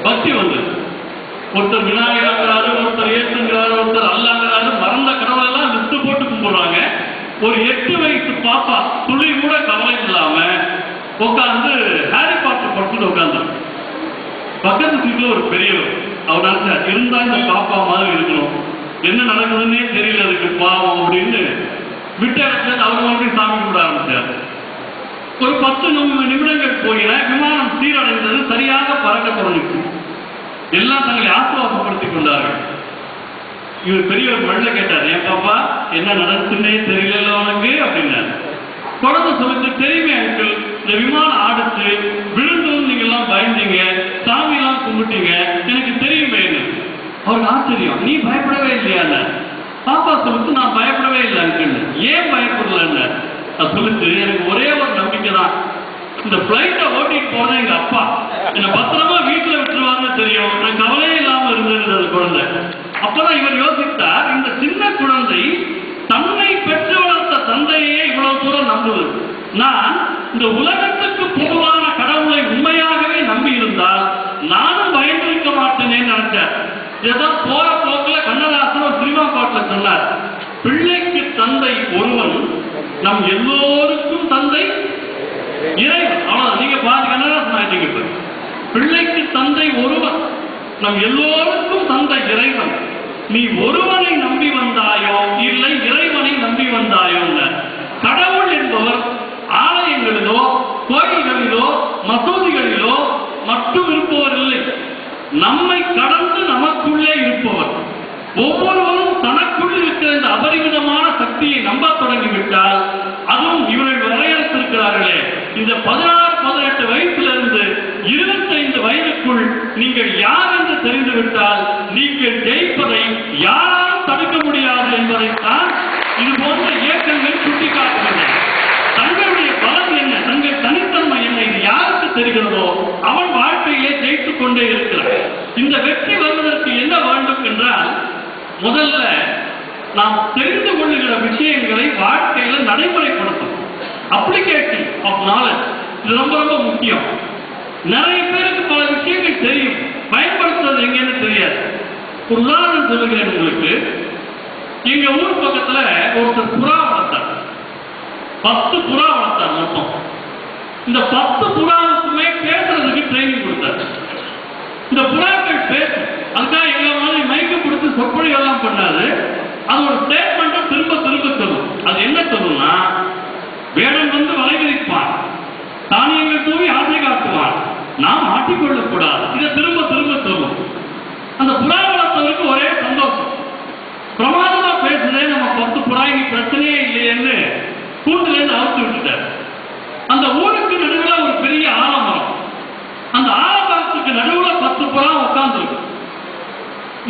பக்தி வந்து ஒருத்தர் விநாயகராங்கிறாரு, ஒருத்தர் ஏசுங்கிறாரு, ஒருத்தர் அல்லாங்கிறாரு, மறந்த கடவுளெல்லாம் லிஸ்ட் போட்டு கும்பிடுறாங்க. ஒரு 8 வயசு பாப்பா துளி கூட கவலை இல்லாம உட்காந்து ஹாரி பாட்டர் படத்துல உட்காந்து பக்கத்து சீட்ல ஒரு பெரியவர் அவர் நினைச்சார், இருந்தா இந்த பாப்பா மாதிரி இருக்கணும், என்ன நடக்குதுன்னே தெரியல அதுக்கு பாவம் அப்படின்னு விட்ட இடத்துல அவர் மறுபடியும் சாமி கும்பிட ஆரம்பிச்சார். ஒரு 10 நிமிடங்கள் போயிட விமானம் சீரடைந்தது, சரியாக பறக்க தொடங்கிச்சு. எல்லாம் தங்களை ஆசுவாசப்படுத்திக் கொண்டார்கள். இவர் பெரியவர் மண்ணில் கேட்டார், ஏன் பாப்பா என்ன நடந்துச்சுன்னே தெரியல உனக்கு அப்படின்னாரு. குழந்தை சொல்லிட்டு, தெரியுமே அங்கிள், இந்த விமானம் ஆடுச்சு, விழுந்தோம், நீங்க எல்லாம் பயந்தீங்க, சாமி எல்லாம் கும்பிட்டீங்க, எனக்கு தெரியுமே. அவருக்கு ஆச்சரியம், நீ பயப்படவே இல்லையா? பாப்பா சொல்லிட்டு, நான் பயப்படவே இல்லை அங்கிள். ஏன் பயப்படலன்னு சொல்லிட்டு, எனக்கு ஒரே ஒரு நம்பிக்கை தான், இந்த பிளைட்டை ஓட்டிட்டு போனது எங்க அப்பா என்ன பத்திரமா வீட்டுல விட்டுருவாங்கன்னு தெரியும், நான் கவலையே இல்லாம இருந்தது குழந்தை. அப்பதான் இவர் யோசித்தார், இந்த சின்ன குழந்தை தன்னை பெற்று வளர்த்த தந்தையே இவ்வளவு தூரம் நம்புது. நான் இந்த உலகத்துக்கு பொதுவான கடவுளை உண்மையாகவே நம்பி இருந்தால் நானும் பயந்திருக்க மாட்டேனே நினைச்சேன். இதான் போற போக்குல கண்ணதாசன் ஒரு சினிமா பாட்டுல சொன்னார், பிள்ளைக்கு தந்தை ஒருவன், நம் எல்லோருக்கும் தந்தை இறைவன். அவ்வளவுதான், நீங்க பாதி கண்ணதாசன் ஆயிட்டீங்க. இப்ப பிள்ளைக்கு தந்தை ஒருவன், நம் எல்லோருக்கும் தந்தை இறைவன், நீ ஒருவனை நம்பி வந்தாயோ இல்லை இறைவனை நம்பி வந்தாயோ. கடவுள் என்பவர் ஆலயங்களிலோ கோயில்களிலோ மசூதிகளிலோ மட்டும் இருப்பவர் இல்லை, நம்மை கடந்து நமக்குள்ளே இருப்பவர். ஒவ்வொருவரும் தனக்குள் இருக்கிற இந்த அபரிமிதமான சக்தியை நம்ப தொடங்கிவிட்டால், அதுவும் இவர்கள் வரையறுத்திருக்கிறார்களே, இந்த 16-18 வயசிலிருந்து 25 வயதுக்குள் நீங்கள் யார் என்று தெரிந்துவிட்டால் நீங்கள் ஜெயிப்பதை யாராலும் தடுக்க முடியாது என்பதைத்தான் இது போன்ற இயக்கங்கள் சுட்டிக்காட்டுகின்றன. தங்களுடைய பலம் என்ன, தங்கள் தனித்தன்மை என்ன, இது யாருக்கு தெரிகிறதோ அவன் வாழ்க்கையிலே ஜெயித்துக் கொண்டே இருக்கிறார். இந்த வெற்றி வருவதற்கு என்ன வேண்டும் என்றால், முதல்ல நாம் தெரிந்து கொள்ளுகிற விஷயங்களை வாழ்க்கையில நடைமுறைப்படுத்தும். அப்ளிகேஷன் ஆஃப் நாலேஜ் இது ரொம்ப ரொம்ப முக்கியம். நிறைய பேருக்கு பல விஷயங்கள் தெரியும், பயன்படுத்துறது எங்கன்னு தெரியாது. ஒரு உதாரணம் சொல்லுகிறேன் உங்களுக்கு. எங்க ஊர் பக்கத்துல ஒருத்தர் புறா வளர்த்தார், 10 புறா வளர்த்தார் மொத்தம். இந்த 10 புறாவுக்குமே பேசுறதுக்கு ட்ரைனிங் கொடுத்தார். இந்த புறாக்கள் பேசும், அதுக்காக எங்களை மாதிரி மைக்கு கொடுத்து சொற்பொழிவெல்லாம் பண்ணாது, அது ஒரு ஸ்டேட்மெண்ட் திரும்ப திரும்ப சொல்லும். அது என்ன சொல்லும்னா, வேடம் வந்து வலை விரிப்பான், தானியங்கள் தூவி ஆசை காட்டுவான், நாம் மாட்டிக்கொள்ளக்கூடாது, இதை திரும்ப திரும்ப சொல்லும். அந்த புறா வளர்த்தவருக்கு ஒரே சந்தோஷம், பிரமாதமா பேசுதே, நம்ம 10 புறாய்க்கு பிரச்சனையே இல்லையேன்னு கூண்டுலேருந்து அவுத்து விட்டுட்டார். அந்த ஊருக்கு நடுவில் ஒரு பெரிய ஆலமரம், அந்த ஆலமரத்துக்கு நடுவில் 10 புறா உட்கார்ந்துருக்கு.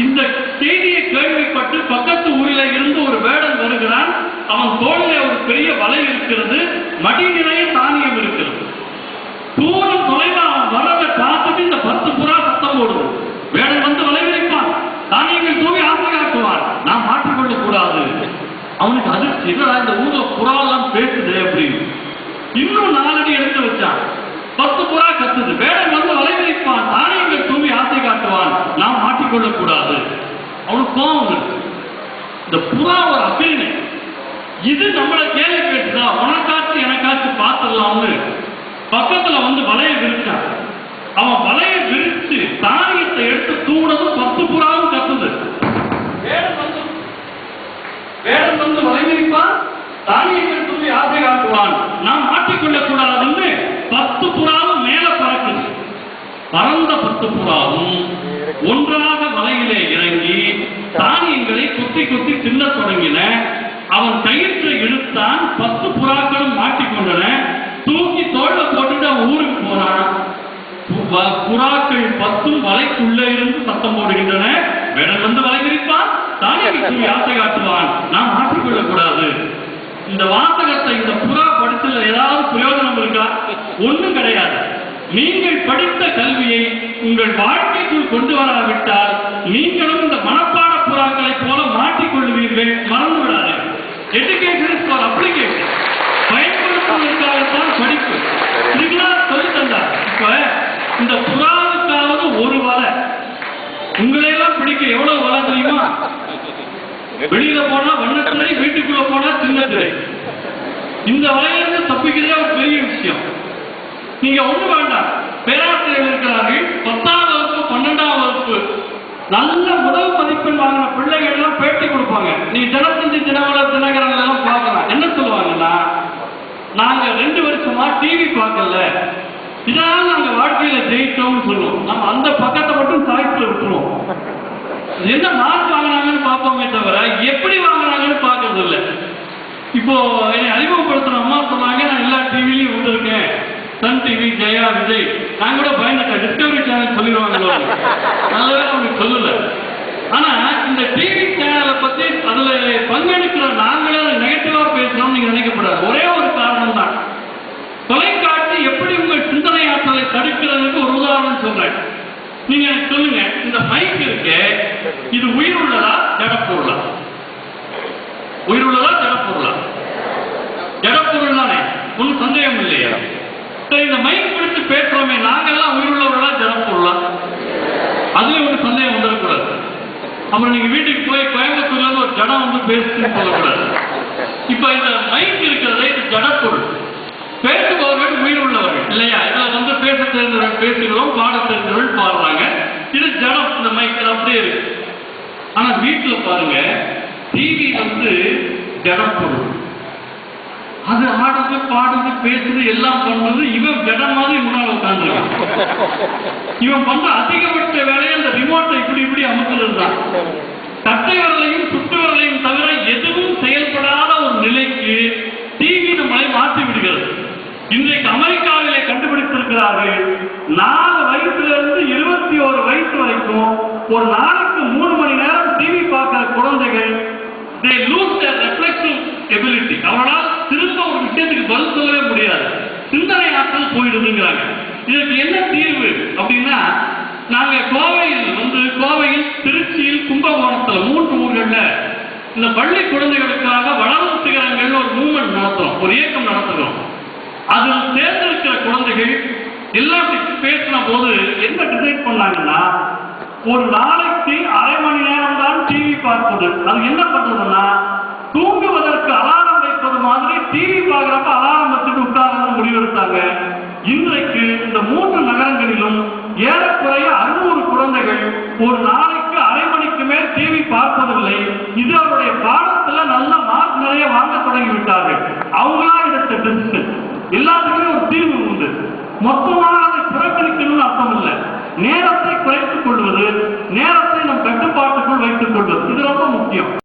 இந்த செய்தியை கேள்விப்பட்டு பக்கத்து ஊரில் இருந்து ஒரு வேடன் வருகிறான். அவன் தோளிலே ஒரு பெரிய வலை இருக்கிறது, மடி நிறைய தானியம் இருக்கிறது. தூரம் தொலைவில் அவன் வரதை பார்த்துட்டு இந்த 10 புறா சத்தம் போடுது. வேடன் வந்து வலை விரிப்பான், தானியங்கள் தூவி ஆசை காட்டுவான், நாம் மாற்றிக்கொள்ளக் கூடாது. அவனுக்கு அதிர்ச்சி, இந்த ஊர்ல புறா எல்லாம் பேசுது அப்படின்னு. இன்னும் 4 அடி எடுத்து வச்சான், 10 புறா கத்துது. வேடன் வந்து வலை விரிப்பான், தானியங்கள் தூவி ஆசை காட்டுவான், நாம் மாற்றிக்கொள்ளக் கூடாது. அவனுக்கு கோபம் இருக்கு. இந்த புறா ஒரு அபிநயம், இது நம்மளை கேள்வி கேட்டுதா, உனக்காச்சு எனக்காச்சு பார்த்துடலாம்னு பக்கத்துல வந்து வலையை விரிச்சான். அவன் வலையை விரிச்சு தானியத்தை எடுத்து தூணதும் 10 புறாவும் கத்துது. வேடன் வந்து வலை விரிப்பான், தானியங்கள் தூவி ஆசை காட்டுவான், நாம் மாட்டிக்கொள்ளக் கூடாதுன்னு 10 புறாவும் மேல பறக்குது. பறந்த 10 புறாவும் ஒன்றாக வலையிலே இறங்கி தானியங்களை கொத்தி கொத்தி தின்ன தொடங்கின. அவன் கயிற்றை இழுத்தான், 10 புறாக்களும் மாட்டிக்கொண்டன. தூக்கி தோல்ல போட்டுட்டு அவன் ஊருக்கு போனான். புறாக்கள் 10 வலைக்குள்ளே இருந்து சத்தம் போடுகின்றன. வேடன் வந்து வலை விரிப்பான், தானியங்கள் தூவி ஆசை காட்டுவான், நாம் மாற்றிக்கொள்ளக் கூடாது. இந்த வாசகத்தை இந்த புறா படிச்சதுல ஏதாவது பிரயோஜனம் இருக்கா? ஒன்றும் கிடையாது. நீங்கள் படித்த கல்வியை உங்கள் வாழ்க்கைக்குள் கொண்டு வராவிட்டால் நீங்களும் இந்த மனப்பாட புறாக்களை போல மாட்டிக்கொள்வீர்கள். மறந்து விடாதீர்கள். Education is for application. பயன்படுத்துவதற்காகத்தான் படிப்பு. சொல்லித் தந்தார். இப்ப இந்த புறாவுக்காவது ஒரு வலை, வெளியில போனா வண்ணத்திரை, வீட்டுக்குள்ள போனா சின்னத்திரை. இந்த வலையிலிருந்து தப்பிக்கிறதே ஒரு பெரிய விஷயம். நீங்க ஒண்ணு வேண்டாம், பேராசிரியர் இருக்கிறார்கள், 10ஆம் வகுப்பு 12ஆம் வகுப்பு நல்ல முதல் மதிப்பெண் வாங்கின பிள்ளைகள் எல்லாம் பேட்டி கொடுப்பாங்க. நீ தினத்தந்தி, தினமலர், தினகரன் எல்லாம் பார்க்கலாம். என்ன சொல்லுவாங்கன்னா, நாங்க 2 வருஷமா டிவி பார்க்கல, இதனால நாங்க வாழ்க்கையில ஜெயிச்சோம்னு சொல்லுவோம். நம்ம அந்த பக்கத்தை மட்டும் சாய்த்துல விட்டுருவோம். என்ன மார்க் வாங்கினாங்கன்னு பார்ப்போமே தவிர எப்படி வாங்கினாங்கன்னு பார்க்கறது இல்லை. இப்போ என்னை அறிமுகப்படுத்தின அம்மா சொன்னாங்க, நான் எல்லா டிவிலையும் வந்திருக்கேன், சன் டிவி, ஜெயா, விஜய். நான் கூட பயந்துட்டேன், டிஸ்கவரி சேனல் சொல்லிடுவாங்களோ, நல்லவே அவங்களுக்கு சொல்லல. ஆனா இந்த டிவி சேனலை பத்தி அதுல பங்கெடுக்கிற நாங்களே அதை நெகட்டிவா பேசுறோம் நீங்க நினைக்கப்படாது. ஒரே ஒரு காரணம் தான், தொலைக்காட்சி எப்படி உங்கள் சிந்தனை ஆற்றலை தடுக்கிறதுக்கு ஒரு உதாரணம் சொல்றேன். நீங்க எனக்கு சொல்லுங்க, இந்த மைக் இருக்கு, இது உயிர் உள்ளதா ஜடப்பொருளா? உயிர் உள்ளதா ஜடப்பொருளா? ஜடப்பொருள் தானே, ஒன்றும் சந்தேகம் இல்லையா? இந்த மைக் பிடிச்சு பேசுறோமே, நாங்கெல்லாம் உயிர் உள்ளவர்களா ஜடப்பொருளா? அதுல ஒரு சந்தேகம் வந்துடக்கூடாது. அப்புறம் நீங்க வீட்டுக்கு போய் கோயம்புத்தூர்ல ஒரு ஜடம் வந்து பேசுன்னு சொல்லக்கூடாது. இப்ப இந்த மைக் இருக்கிறதே இது ஜடப்பொருள். பேசுபவர்கள் உயிர் உள்ளவர்கள் இல்லையா? இதுல வந்து பேச தெரிந்தவர்கள் பேசுகிறோம், பாட தெரிந்தவர்கள் பாடுறாங்க. இது ஜடம், இந்த மைக்கில் அப்படியே இருக்கு. ஆனா வீட்டுல பாருங்க, டிவி வந்து ஜடப்பொருள். அது ஆடுது, பாடுது, பேசுது, எல்லாம் பண்றது. இவன் ஜடம் மாதிரி முன்னாள் உட்கார்ந்துருக்கான். இவன் பண்ற அதிகபட்ச வேலையை அந்த ரிமோட்டை இப்படி இப்படி அமுக்குறது தான். கட்டை வரலையும் சுட்டு வரலையும் தவிர எதுவும் செயல்படாத ஒரு நிலைக்கு டிவி நம்மளை மாற்றி விடுகிறது. இன்றைக்கு அமெரிக்காவிலே கண்டுபிடித்திருக்கிறார்கள், 4 வயசுலிருந்து 21 வயசு வரைக்கும் ஒரு நாளைக்கு 3 மணி நேரம் டிவி பார்க்கிற குழந்தைகள் they lose their reflexive ability. அவனால் திரும்ப ஒரு விஷயத்துக்கு பதில் சொல்லவே முடியாது, சிந்தனை ஆற்றல் போயிடுதுங்கிறாங்க. இதற்கு என்ன தீர்வு அப்படின்னா, நாங்க கோவையில், திருச்சியில், கும்பகோணத்துல 3 ஊர்கள்ல இந்த பள்ளி குழந்தைகளுக்காக வளரும் சிகரங்கள் ஒரு மூவ்மெண்ட் நடத்துறோம், ஒரு இயக்கம் நடத்துகிறோம். அதில் தேர்ந்தெடுக்கிற குழந்தைகள் எல்லாம் பேசின போது என்ன டிசைட் பண்ணாங்கன்னா, ஒரு நாளைக்கு அரை மணி நேரம் தான் டிவி பார்ப்பது. அது என்ன பண்றதுன்னா, தூங்குவதற்கு அலாரம் வைப்பது மாதிரி டிவி பார்க்கிறப்ப அலாரம் வச்சுட்டு உட்கார்ந்து முடிவெடுத்தாங்க. இன்றைக்கு இந்த 3 நகரங்களிலும் ஏறக்குறைய 600 குழந்தைகள் ஒரு நாளைக்கு அரை மணிக்கு மேல் டிவி பார்ப்பதில்லை. இது அவருடைய பாடத்துல நல்ல மார்க் நிறைய வாங்க தொடங்கி விட்டார்கள். அவங்களா எடுத்த டிசிஷன். எல்லாத்துக்குமே ஒரு தீர்வு உண்டு. மொத்தமாக அதை புறக்கணிக்கணும்னு அர்த்தம் இல்லை. நேரத்தை குறைத்துக் கொள்வது, நேரத்தை நம் கட்டுப்பாட்டுக்குள் வைத்துக் கொள்வது, இது ரொம்ப முக்கியம்.